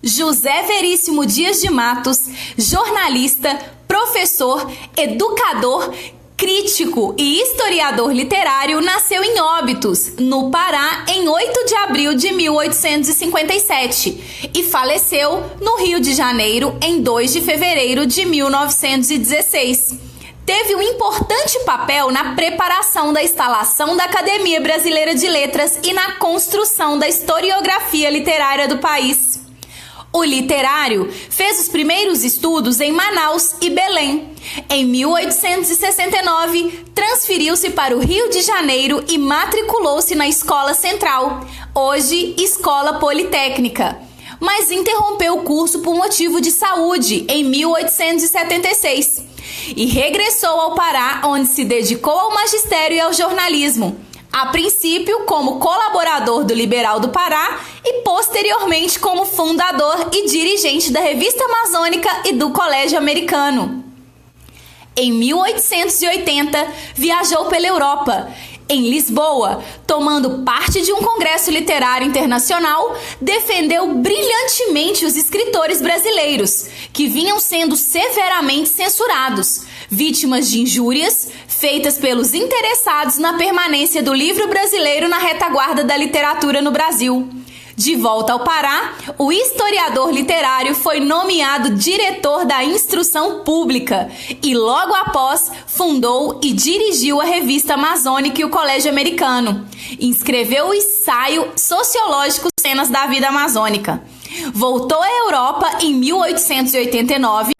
José Veríssimo Dias de Matos, jornalista, professor, educador, crítico e historiador literário, nasceu em Óbidos, no Pará, em 8 de abril de 1857 e faleceu no Rio de Janeiro em 2 de fevereiro de 1916. Teve um importante papel na preparação da instalação da Academia Brasileira de Letras e na construção da historiografia literária do país. O literário fez os primeiros estudos em Manaus e Belém. Em 1869, transferiu-se para o Rio de Janeiro e matriculou-se na Escola Central, hoje Escola Politécnica, mas interrompeu o curso por motivo de saúde em 1876 e regressou ao Pará, onde se dedicou ao magistério e ao jornalismo. A princípio como colaborador do Liberal do Pará e posteriormente como fundador e dirigente da Revista Amazônica e do Colégio Americano. Em 1880, viajou pela Europa. Em Lisboa, tomando parte de um congresso literário internacional, defendeu brilhantemente os escritores brasileiros, que vinham sendo severamente censurados, vítimas de injúrias feitas pelos interessados na permanência do livro brasileiro na retaguarda da literatura no Brasil. De volta ao Pará, o historiador literário foi nomeado diretor da Instrução Pública e logo após fundou e dirigiu a Revista Amazônica e o Colégio Americano. Escreveu o ensaio sociológico Cenas da Vida Amazônica. Voltou à Europa em 1889,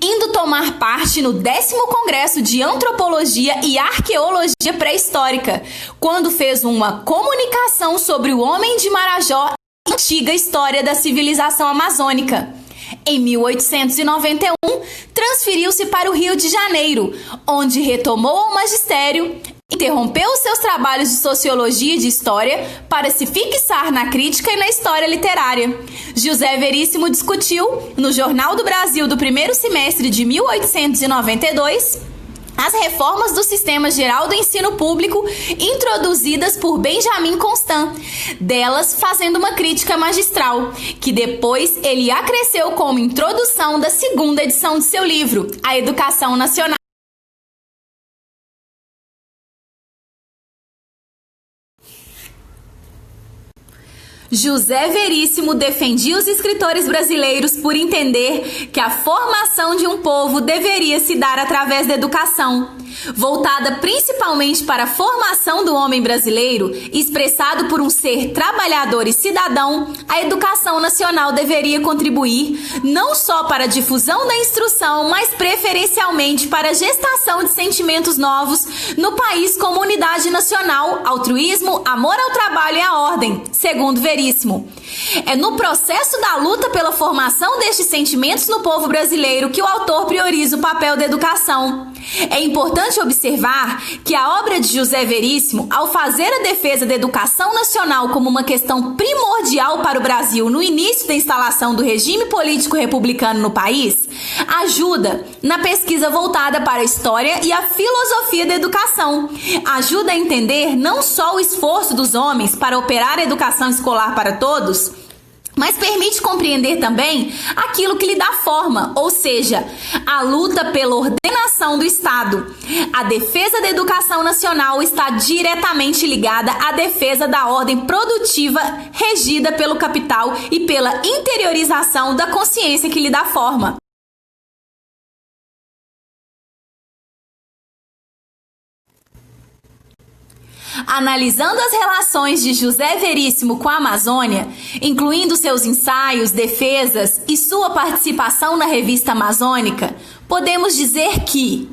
indo tomar parte no 10º Congresso de Antropologia e Arqueologia Pré-Histórica, quando fez uma comunicação sobre o Homem de Marajó, antiga história da civilização amazônica. Em 1891, transferiu-se para o Rio de Janeiro, onde retomou o magistério, interrompeu seus trabalhos de sociologia e de história para se fixar na crítica e na história literária. José Veríssimo discutiu, no Jornal do Brasil do primeiro semestre de 1892, as reformas do Sistema Geral do Ensino Público introduzidas por Benjamin Constant, delas fazendo uma crítica magistral, que depois ele acresceu como introdução da 2ª edição de seu livro, A Educação Nacional. José Veríssimo defendia os escritores brasileiros por entender que a formação de um povo deveria se dar através da educação, voltada principalmente para a formação do homem brasileiro, expressado por um ser trabalhador e cidadão. A educação nacional deveria contribuir não só para a difusão da instrução, mas preferencialmente para a gestação de sentimentos novos no país como unidade nacional, altruísmo, amor ao trabalho e à ordem, segundo Veríssimo. É no processo da luta pela formação destes sentimentos no povo brasileiro que o autor prioriza o papel da educação. É importante observar que a obra de José Veríssimo, ao fazer a defesa da educação nacional como uma questão primordial para o Brasil no início da instalação do regime político republicano no país, ajuda na pesquisa voltada para a história e a filosofia da educação. Ajuda a entender não só o esforço dos homens para operar a educação escolar para todos, mas permite compreender também aquilo que lhe dá forma, ou seja, a luta pela ordenação do Estado. A defesa da educação nacional está diretamente ligada à defesa da ordem produtiva regida pelo capital e pela interiorização da consciência que lhe dá forma. Analisando as relações de José Veríssimo com a Amazônia, incluindo seus ensaios, defesas e sua participação na Revista Amazônica, podemos dizer que,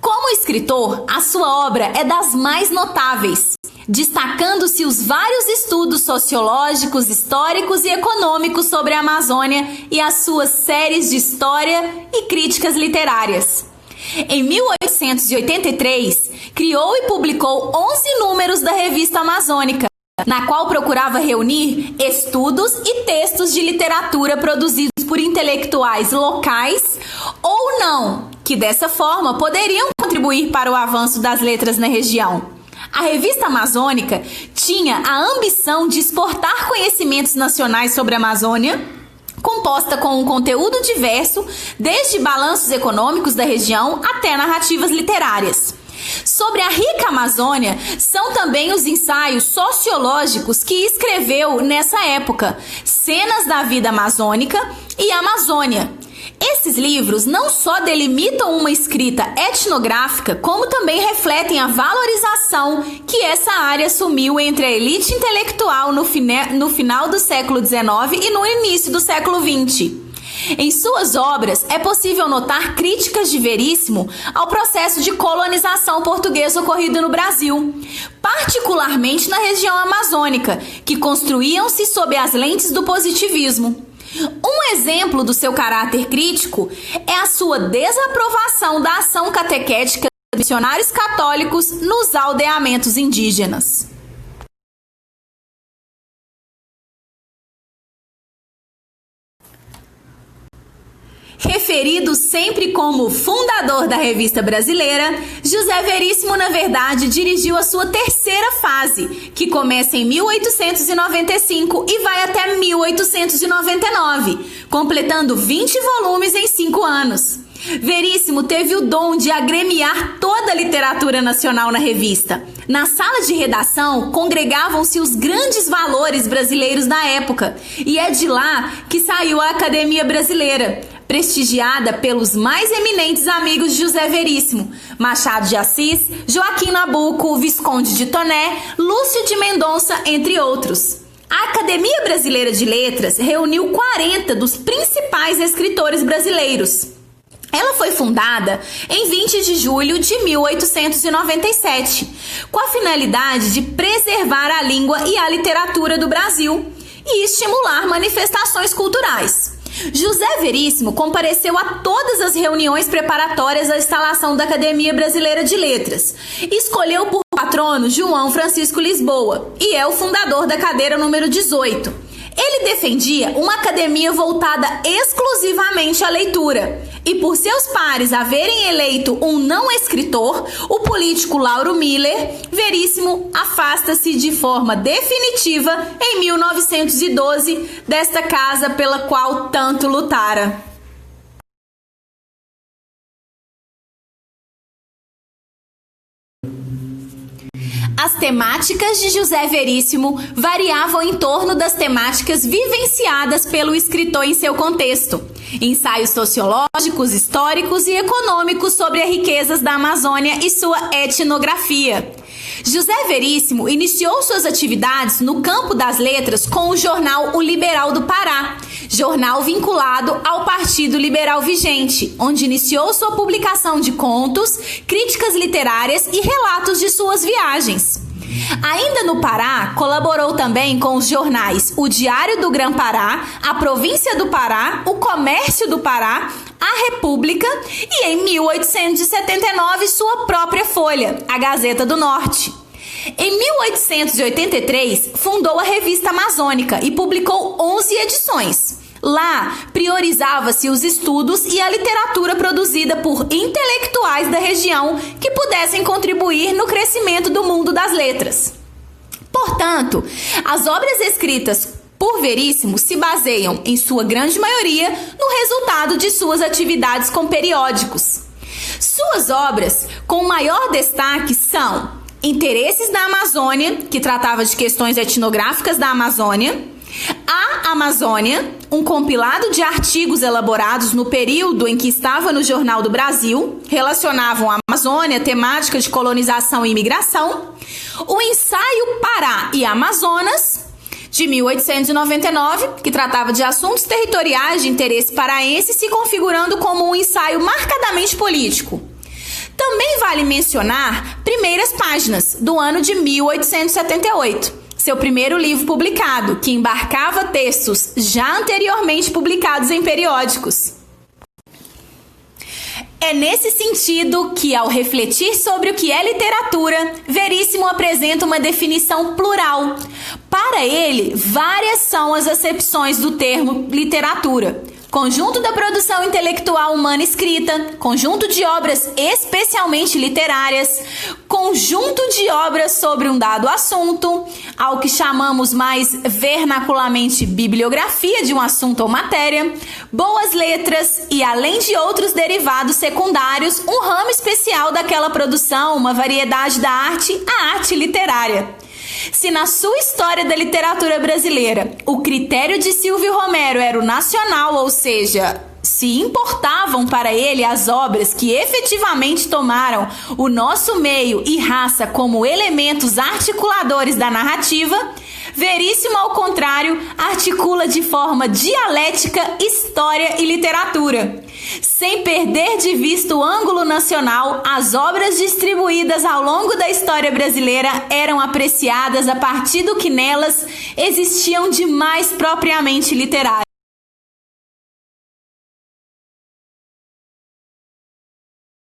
como escritor, a sua obra é das mais notáveis, destacando-se os vários estudos sociológicos, históricos e econômicos sobre a Amazônia e as suas séries de história e críticas literárias. Em 1883, criou e publicou 11 números da Revista Amazônica, na qual procurava reunir estudos e textos de literatura produzidos por intelectuais locais ou não, que dessa forma poderiam contribuir para o avanço das letras na região. A Revista Amazônica tinha a ambição de exportar conhecimentos nacionais sobre a Amazônia, composta com um conteúdo diverso, desde balanços econômicos da região até narrativas literárias. Sobre a rica Amazônia, são também os ensaios sociológicos que escreveu nessa época, Cenas da Vida Amazônica e Amazônia. Esses livros não só delimitam uma escrita etnográfica, como também refletem a valorização que essa área assumiu entre a elite intelectual no final do século XIX e no início do século XX. Em suas obras, é possível notar críticas de Veríssimo ao processo de colonização portuguesa ocorrido no Brasil, particularmente na região amazônica, que construíam-se sob as lentes do positivismo. Um exemplo do seu caráter crítico é a sua desaprovação da ação catequética dos missionários católicos nos aldeamentos indígenas. Referido sempre como fundador da Revista Brasileira, José Veríssimo, na verdade, dirigiu a sua terceira fase, que começa em 1895 e vai até 1899, completando 20 volumes em 5 anos. Veríssimo teve o dom de agremiar toda a literatura nacional na revista. Na sala de redação, congregavam-se os grandes valores brasileiros da época, e é de lá que saiu a Academia Brasileira, prestigiada pelos mais eminentes amigos de José Veríssimo, Machado de Assis, Joaquim Nabuco, Visconde de Toné, Lúcio de Mendonça, entre outros. A Academia Brasileira de Letras reuniu 40 dos principais escritores brasileiros. Ela foi fundada em 20 de julho de 1897, com a finalidade de preservar a língua e a literatura do Brasil e estimular manifestações culturais. José Veríssimo compareceu a todas as reuniões preparatórias à instalação da Academia Brasileira de Letras. Escolheu por patrono João Francisco Lisboa e é o fundador da cadeira número 18. Ele defendia uma academia voltada exclusivamente à leitura, e por seus pares haverem eleito um não escritor, o político Lauro Miller, Veríssimo afasta-se de forma definitiva em 1912 desta casa pela qual tanto lutara. As temáticas de José Veríssimo variavam em torno das temáticas vivenciadas pelo escritor em seu contexto. Ensaios sociológicos, históricos e econômicos sobre as riquezas da Amazônia e sua etnografia. José Veríssimo iniciou suas atividades no campo das letras com o jornal O Liberal do Pará, jornal vinculado ao Partido Liberal vigente, onde iniciou sua publicação de contos, críticas literárias e relatos de suas viagens. Ainda no Pará, colaborou também com os jornais O Diário do Grã-Pará, A Província do Pará, O Comércio do Pará, A República e, em 1879, sua própria folha, a Gazeta do Norte. Em 1883, fundou a Revista Amazônica e publicou 11 edições. Lá, priorizava-se os estudos e a literatura produzida por intelectuais da região que pudessem contribuir no crescimento do mundo das letras. Portanto, as obras escritas por Veríssimo se baseiam, em sua grande maioria, no resultado de suas atividades com periódicos. Suas obras com maior destaque são Interesses da Amazônia, que tratava de questões etnográficas da Amazônia, A Amazônia, um compilado de artigos elaborados no período em que estava no Jornal do Brasil, relacionavam a Amazônia, temática de colonização e imigração, o Ensaio Pará e Amazonas, de 1899, que tratava de assuntos territoriais de interesse paraense, se configurando como um ensaio marcadamente político. Também vale mencionar Primeiras Páginas, do ano de 1878, seu primeiro livro publicado, que embarcava textos já anteriormente publicados em periódicos. É nesse sentido que, ao refletir sobre o que é literatura, Veríssimo apresenta uma definição plural. Para ele, várias são as acepções do termo literatura. conjunto da produção intelectual humana escrita, conjunto de obras especialmente literárias, conjunto de obras sobre um dado assunto, ao que chamamos mais vernacularmente bibliografia de um assunto ou matéria, boas letras e, além de outros derivados secundários, um ramo especial daquela produção, uma variedade da arte, a arte literária. Se na sua história da literatura brasileira o critério de Silvio Romero era o nacional, ou seja, se importavam para ele as obras que efetivamente tomaram o nosso meio e raça como elementos articuladores da narrativa, Veríssimo, ao contrário, articula de forma dialética história e literatura. Sem perder de vista o ângulo nacional, as obras distribuídas ao longo da história brasileira eram apreciadas a partir do que nelas existiam de mais propriamente literário.